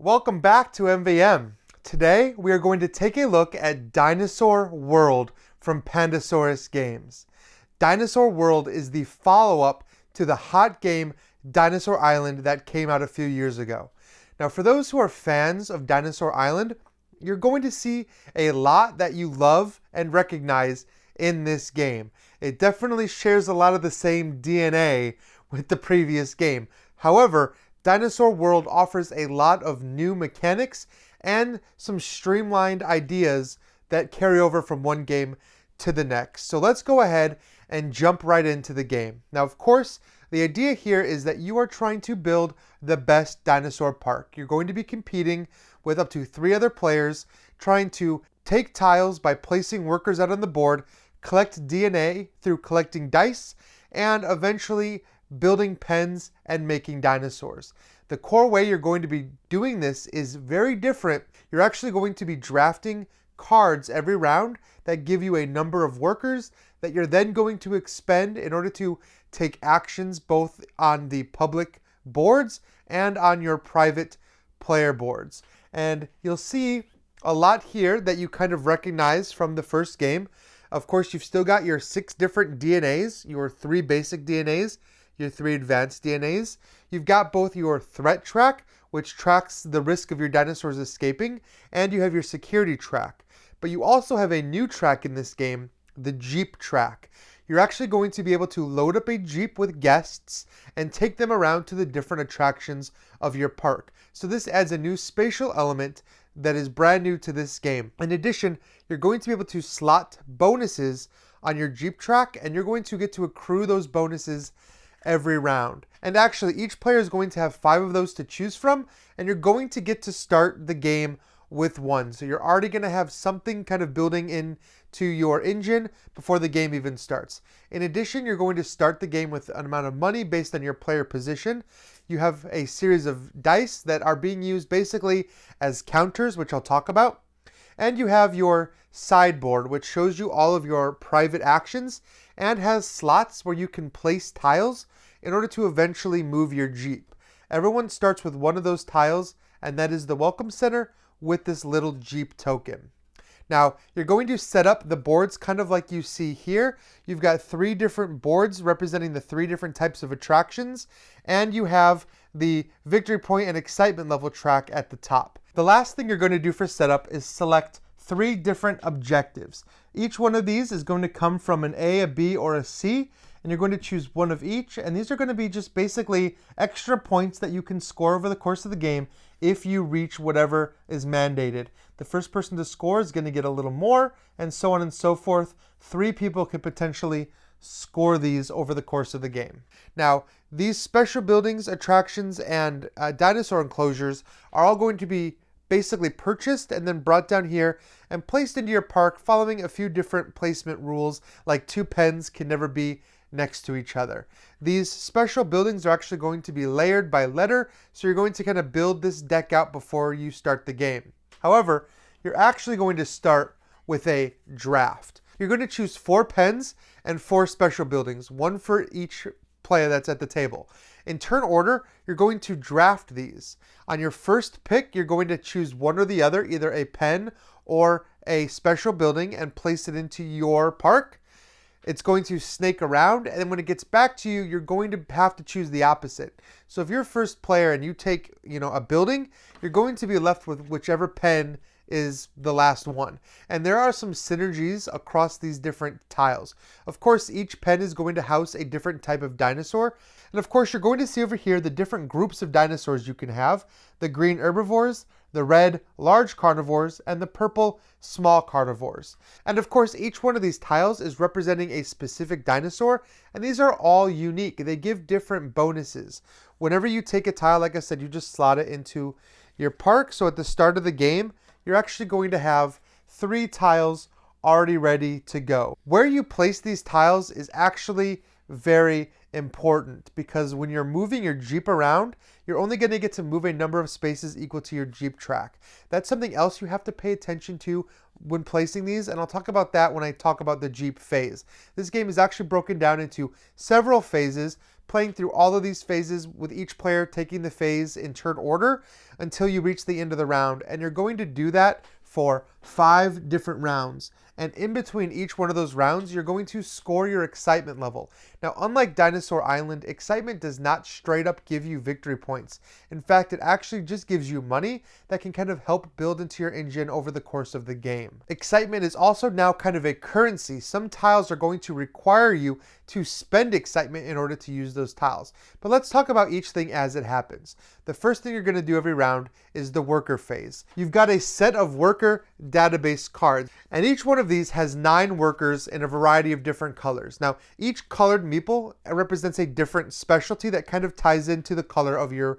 Welcome back to MVM. Today we are going to take a look at Dinosaur World from Pandasaurus Games. Dinosaur World is the follow-up to the hot game Dinosaur Island that came out a few years ago. Now for those who are fans of Dinosaur Island, you're going to see a lot that you love and recognize in this game. It definitely shares a lot of the same DNA with the previous game. However, Dinosaur World offers a lot of new mechanics and some streamlined ideas that carry over from one game to the next. So let's go ahead and jump right into the game. Now, of course, the idea here is that you are trying to build the best dinosaur park. You're going to be competing with up to 3 other players, trying to take tiles by placing workers out on the board, collect DNA through collecting dice, and eventually building pens and making dinosaurs. The core way you're going to be doing this is very different. You're actually going to be drafting cards every round that give you a number of workers that you're then going to expend in order to take actions both on the public boards and on your private player boards. And you'll see a lot here that you kind of recognize from the first game. Of course, you've still got your 6 different DNAs, your 3 basic DNAs, your 3 advanced DNAs. You've got both your threat track, which tracks the risk of your dinosaurs escaping, and you have your security track. But you also have a new track in this game, the Jeep track. You're actually going to be able to load up a Jeep with guests and take them around to the different attractions of your park. So this adds a new spatial element that is brand new to this game. In addition, you're going to be able to slot bonuses on your Jeep track, and you're going to get to accrue those bonuses every round. And actually, each player is going to have 5 of those to choose from, and you're going to get to start the game with 1. So you're already going to have something kind of building into your engine before the game even starts. In addition, you're going to start the game with an amount of money based on your player position. You have a series of dice that are being used basically as counters, which I'll talk about. And you have your sideboard, which shows you all of your private actions and has slots where you can place tiles in order to eventually move your Jeep. Everyone starts with one of those tiles, and that is the Welcome Center with this little Jeep token. Now, you're going to set up the boards kind of like you see here. You've got 3 different boards representing the 3 different types of attractions, and you have the victory point and excitement level track at the top. The last thing you're going to do for setup is select 3 different objectives. Each one of these is going to come from an A, a B, or a C, and you're going to choose one of each, and these are going to be just basically extra points that you can score over the course of the game if you reach whatever is mandated. The first person to score is going to get a little more, and so on and so forth. 3 people could potentially score these over the course of the game. Now, these special buildings, attractions, and dinosaur enclosures are all going to be basically purchased and then brought down here and placed into your park following a few different placement rules, like 2 pens can never be next to each other. These special buildings are actually going to be layered by letter, so you're going to kind of build this deck out before you start the game. However, you're actually going to start with a draft. You're going to choose 4 pens and 4 special buildings, 1 for each player that's at the table. In turn order, you're going to draft these. On your first pick, you're going to choose one or the other, either a pen or a special building, and place it into your park. It's going to snake around, and then when it gets back to you, you're going to have to choose the opposite. So if you're first player and you take, a building, you're going to be left with whichever pen is the last one. And there are some synergies across these different tiles. Of course, each pen is going to house a different type of dinosaur. And of course, you're going to see over here the different groups of dinosaurs you can have. The green herbivores, the red large carnivores, and the purple small carnivores. And of course, each one of these tiles is representing a specific dinosaur, and these are all unique. They give different bonuses. Whenever you take a tile, like I said, you just slot it into your park. So at the start of the game, you're actually going to have 3 tiles already ready to go. Where you place these tiles is actually very important, because when you're moving your Jeep around, you're only going to get to move a number of spaces equal to your Jeep track. That's something else you have to pay attention to when placing these, and I'll talk about that when I talk about the Jeep phase. This game is actually broken down into several phases, playing through all of these phases with each player taking the phase in turn order until you reach the end of the round. And you're going to do that for 5 different rounds. And in between each one of those rounds, you're going to score your excitement level. Now, unlike Dinosaur Island, excitement does not straight up give you victory points. In fact, it actually just gives you money that can kind of help build into your engine over the course of the game. Excitement is also now kind of a currency. Some tiles are going to require you to spend excitement in order to use those tiles. But let's talk about each thing as it happens. The first thing you're going to do every round is the worker phase. You've got a set of worker database cards, and each one of these has 9 workers in a variety of different colors. Now, each colored meeple represents a different specialty that kind of ties into the color of your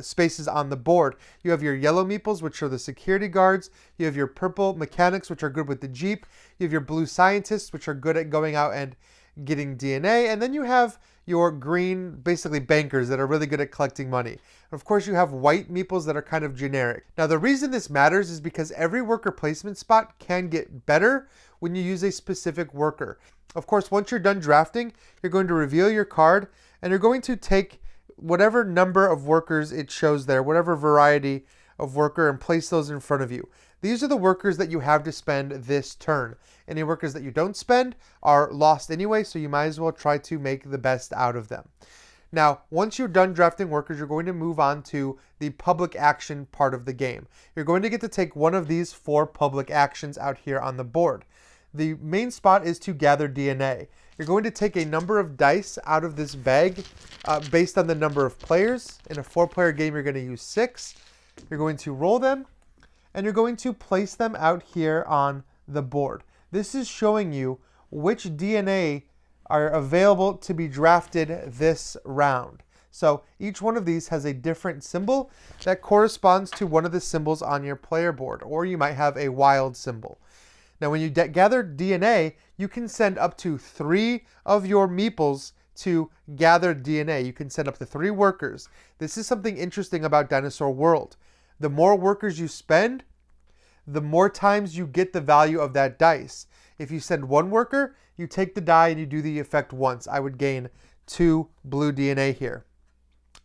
spaces on the board. You have your yellow meeples, which are the security guards. You have your purple mechanics, which are good with the Jeep. You have your blue scientists, which are good at going out and getting DNA. And then you have your green, basically bankers, that are really good at collecting money. And of course, you have white meeples that are kind of generic. Now, the reason this matters is because every worker placement spot can get better when you use a specific worker. Of course, once you're done drafting, you're going to reveal your card, and you're going to take whatever number of workers it shows there, whatever variety of worker, and place those in front of you. These are the workers that you have to spend this turn. Any workers that you don't spend are lost anyway, so you might as well try to make the best out of them. Now, once you're done drafting workers, you're going to move on to the public action part of the game. You're going to get to take one of these 4 public actions out here on the board. The main spot is to gather DNA. You're going to take a number of dice out of this bag based on the number of players. In a 4-player game, you're going to use 6. You're going to roll them, and you're going to place them out here on the board. This is showing you which DNA are available to be drafted this round. So each one of these has a different symbol that corresponds to one of the symbols on your player board, or you might have a wild symbol. Now, when you gather DNA, you can send up to 3 of your meeples to gather DNA. You can send up to 3 workers. This is something interesting about Dinosaur World. The more workers you spend, the more times you get the value of that dice. If you send 1 worker, you take the die and you do the effect once. I would gain 2 blue DNA here.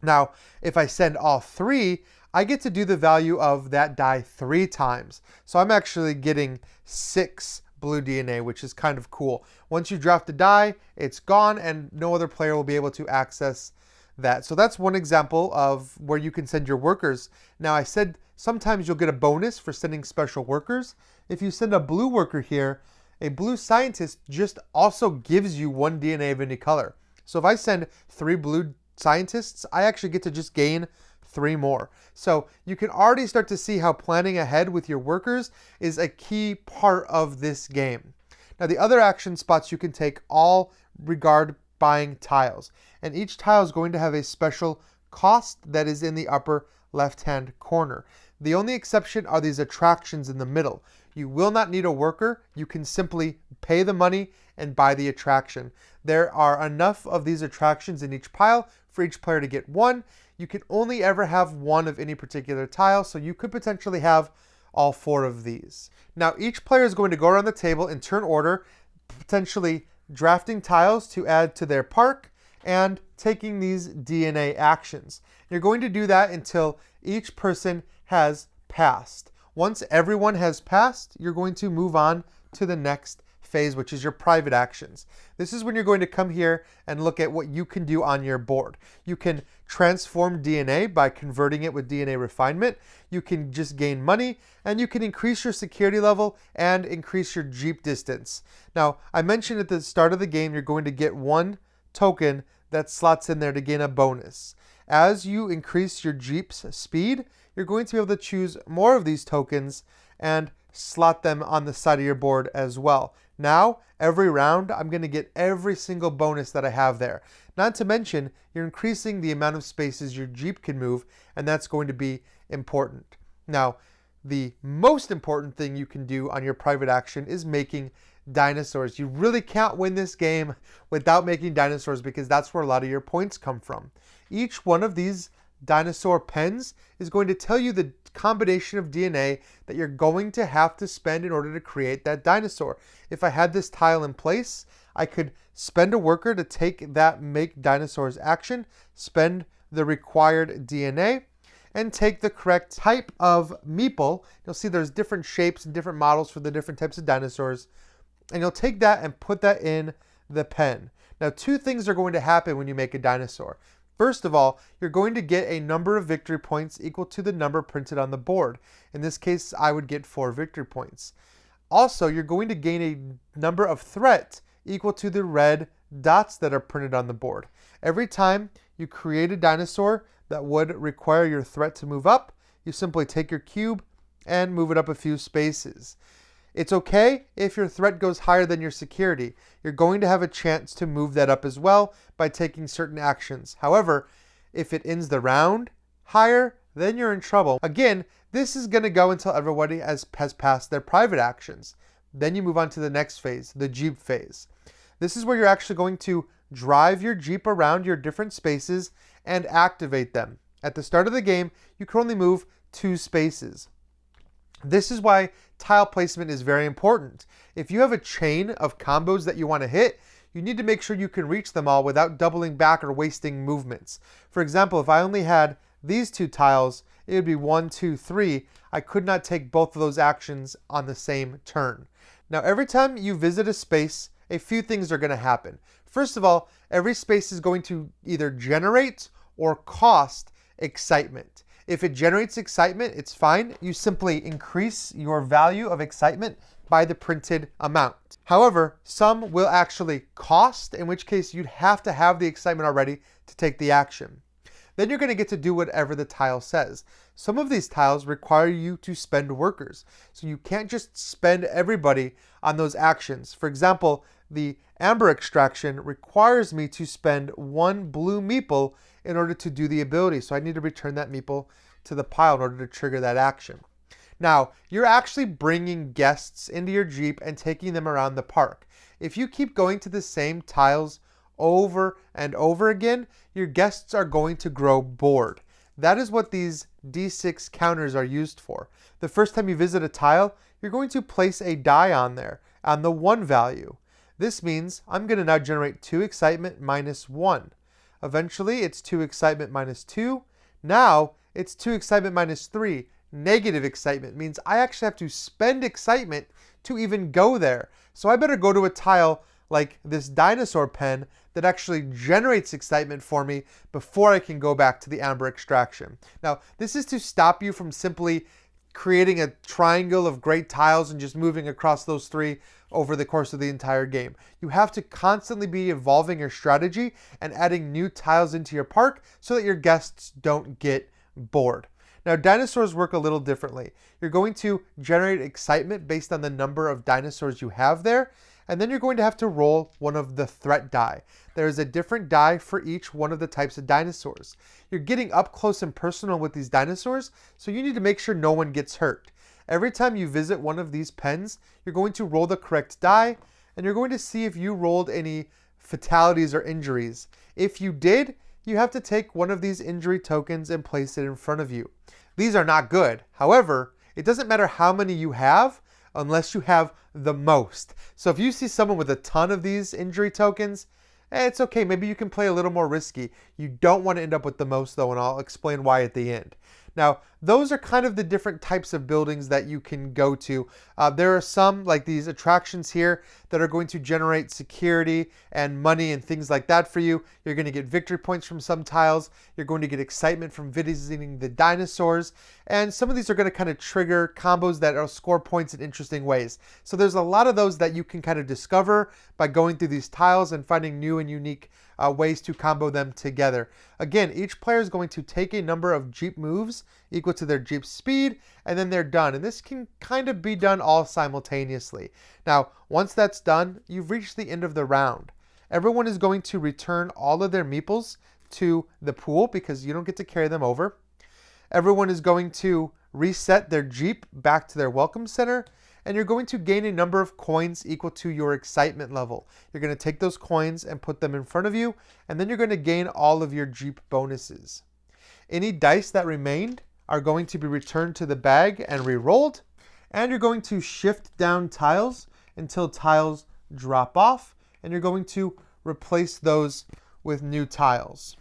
Now, if I send all 3, I get to do the value of that die 3 times. So I'm actually getting 6 blue DNA, which is kind of cool. Once you draft a die, it's gone and no other player will be able to access that. So that's one example of where you can send your workers. Now, I said sometimes you'll get a bonus for sending special workers. If you send a blue worker here, a blue scientist just also gives you 1 DNA of any color. So if I send 3 blue scientists, I actually get to just gain 3 more. So you can already start to see how planning ahead with your workers is a key part of this game. Now, the other action spots you can take all regard buying tiles, and each tile is going to have a special cost that is in the upper left-hand corner. The only exception are these attractions in the middle. You will not need a worker. You can simply pay the money and buy the attraction. There are enough of these attractions in each pile for each player to get 1. You can only ever have 1 of any particular tile, so you could potentially have all 4 of these. Now, each player is going to go around the table in turn order, potentially drafting tiles to add to their park and taking these DNA actions. You're going to do that until each person has passed. Once everyone has passed, you're going to move on to the next phase, which is your private actions. This is when you're going to come here and look at what you can do on your board. You can transform DNA by converting it with DNA refinement. You can just gain money, and you can increase your security level and increase your Jeep distance. Now, I mentioned at the start of the game, you're going to get 1 token that slots in there to gain a bonus. As you increase your Jeep's speed, you're going to be able to choose more of these tokens and slot them on the side of your board as well. Now, every round, I'm going to get every single bonus that I have there. Not to mention, you're increasing the amount of spaces your Jeep can move, and that's going to be important. Now, the most important thing you can do on your private action is making dinosaurs. You really can't win this game without making dinosaurs because that's where a lot of your points come from. Each one of these dinosaur pens is going to tell you the combination of DNA that you're going to have to spend in order to create that dinosaur. If I had this tile in place, I could spend a worker to take that make dinosaurs action, spend the required DNA, and take the correct type of Meeple. You'll see there's different shapes and different models for the different types of dinosaurs. And you'll take that and put that in the pen. Now, two things are going to happen when you make a dinosaur. First of all, you're going to get a number of victory points equal to the number printed on the board. In this case, I would get 4 victory points. Also, you're going to gain a number of threat equal to the red dots that are printed on the board. Every time you create a dinosaur that would require your threat to move up, you simply take your cube and move it up a few spaces. It's okay if your threat goes higher than your security. You're going to have a chance to move that up as well by taking certain actions. However, if it ends the round higher, then you're in trouble. Again, this is going to go until everybody has passed their private actions. Then you move on to the next phase, the Jeep phase. This is where you're actually going to drive your Jeep around your different spaces and activate them. At the start of the game, you can only move 2 spaces. This is why tile placement is very important. If you have a chain of combos that you want to hit, you need to make sure you can reach them all without doubling back or wasting movements. For example, if I only had these 2 tiles, it would be 1, 2, 3. I could not take both of those actions on the same turn. Now, every time you visit a space, a few things are going to happen. First of all, every space is going to either generate or cost excitement. If it generates excitement, it's fine. You simply increase your value of excitement by the printed amount. However, some will actually cost, in which case you'd have to have the excitement already to take the action. Then you're going to get to do whatever the tile says. Some of these tiles require you to spend workers, so you can't just spend everybody on those actions. For example, the amber extraction requires me to spend 1 blue Meeple in order to do the ability, so I need to return that Meeple to the pile in order to trigger that action. Now, you're actually bringing guests into your Jeep and taking them around the park. If you keep going to the same tiles over and over again, your guests are going to grow bored. That is what these D6 counters are used for. The first time you visit a tile, you're going to place a die on there, on the 1 value. This means I'm going to now generate 2 excitement minus 1. Eventually, it's 2 excitement minus 2. Now, it's 2 excitement minus 3. Negative excitement means I actually have to spend excitement to even go there. So I better go to a tile like this dinosaur pen that actually generates excitement for me before I can go back to the amber extraction. Now, this is to stop you from simply creating a triangle of great tiles and just moving across those 3 over the course of the entire game. You have to constantly be evolving your strategy and adding new tiles into your park so that your guests don't get bored. Now, dinosaurs work a little differently. You're going to generate excitement based on the number of dinosaurs you have there, and then you're going to have to roll one of the threat die. There is a different die for each one of the types of dinosaurs. You're getting up close and personal with these dinosaurs, so you need to make sure no one gets hurt. Every time you visit one of these pens, you're going to roll the correct die, and you're going to see if you rolled any fatalities or injuries. If you did, you have to take one of these injury tokens and place it in front of you. These are not good. However, it doesn't matter how many you have unless you have the most. So if you see someone with a ton of these injury tokens, it's okay. Maybe you can play a little more risky. You don't want to end up with the most though, and I'll explain why at the end. Now, those are kind of the different types of buildings that you can go to. There are some, like these attractions here, that are going to generate security and money and things like that for you. You're going to get victory points from some tiles. You're going to get excitement from visiting the dinosaurs. And some of these are going to kind of trigger combos that will score points in interesting ways. So there's a lot of those that you can kind of discover by going through these tiles and finding new and unique ways to combo them together. Again, each player is going to take a number of Jeep moves equal to their Jeep speed, and then they're done. And this can kind of be done all simultaneously. Now, once that's done, you've reached the end of the round. Everyone is going to return all of their Meeples to the pool because you don't get to carry them over. Everyone is going to reset their Jeep back to their welcome center, and you're going to gain a number of coins equal to your excitement level. You're going to take those coins and put them in front of you, and then you're going to gain all of your Jeep bonuses. Any dice that remained are going to be returned to the bag and re-rolled, and you're going to shift down tiles until tiles drop off, and you're going to replace those with new tiles.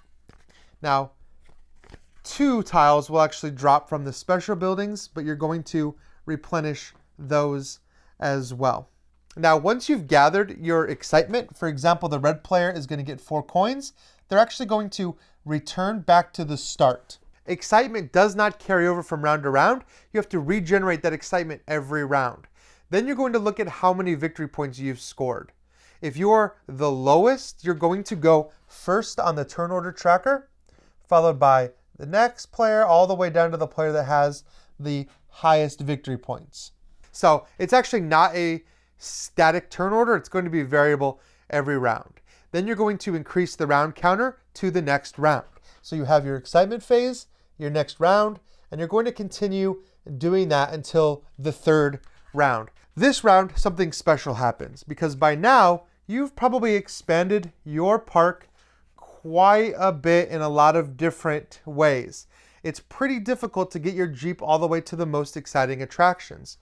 Now, 2 tiles will actually drop from the special buildings, but you're going to replenish those as well. Now, once you've gathered your excitement, for example, the red player is going to get 4 coins, they're actually going to return back to the start. Excitement does not carry over from round to round. You have to regenerate that excitement every round. Then you're going to look at how many victory points you've scored. If you're the lowest, you're going to go first on the turn order tracker, followed by the next player, all the way down to the player that has the highest victory points. So it's actually not a static turn order. It's going to be variable every round. Then you're going to increase the round counter to the next round. So you have your excitement phase, your next round, and you're going to continue doing that until the 3rd round. This round, something special happens because by now you've probably expanded your park quite a bit in a lot of different ways. It's pretty difficult to get your Jeep all the way to the most exciting attractions.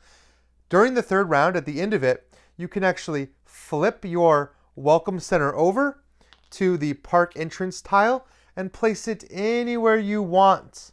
During the 3rd round, at the end of it, you can actually flip your welcome center over to the park entrance tile and place it anywhere you want,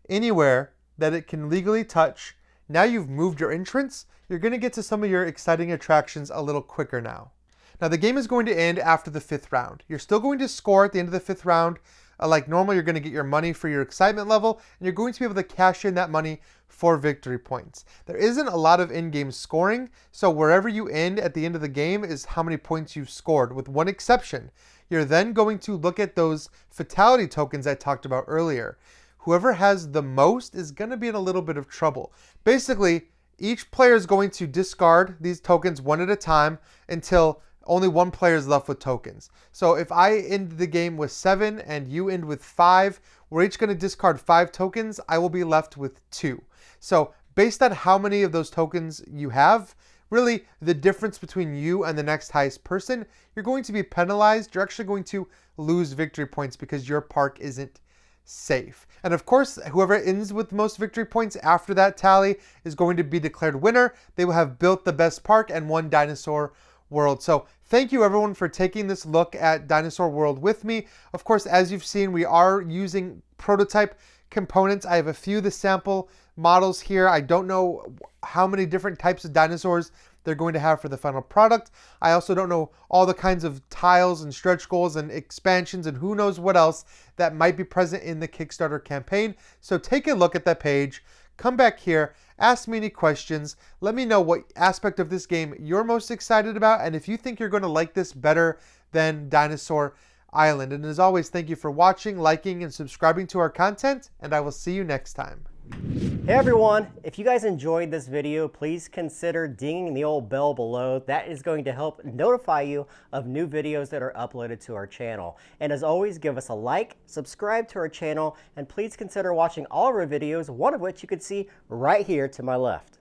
anywhere that it can legally touch. Now you've moved your entrance, you're going to get to some of your exciting attractions a little quicker now. Now the game is going to end after the 5th round. You're still going to score at the end of the 5th round. Like normal, you're going to get your money for your excitement level, and you're going to be able to cash in that money for victory points. There isn't a lot of in-game scoring, so wherever you end at the end of the game is how many points you've scored, with one exception. You're then going to look at those fatality tokens I talked about earlier. Whoever has the most is going to be in a little bit of trouble. Basically, each player is going to discard these tokens one at a time until only one player is left with tokens. So if I end the game with 7 and you end with 5, we're each going to discard 5 tokens. I will be left with 2. So based on how many of those tokens you have, really the difference between you and the next highest person, you're going to be penalized. You're actually going to lose victory points because your park isn't safe. And of course, whoever ends with the most victory points after that tally is going to be declared winner. They will have built the best park and won Dinosaur World. So thank you everyone for taking this look at Dinosaur World with me. Of course, as you've seen, we are using prototype components. I have a few of the sample models here. I don't know how many different types of dinosaurs they're going to have for the final product. I also don't know all the kinds of tiles and stretch goals and expansions and who knows what else that might be present in the Kickstarter campaign. So take a look at that page, come back here, ask me any questions, let me know what aspect of this game you're most excited about, and if you think you're going to like this better than Dinosaur Island. And as always, thank you for watching, liking, and subscribing to our content, and I will see you next time. Hey everyone, if you guys enjoyed this video, please consider dinging the old bell below. That is going to help notify you of new videos that are uploaded to our channel. And as always, give us a like, subscribe to our channel, and please consider watching all of our videos, one of which you can see right here to my left.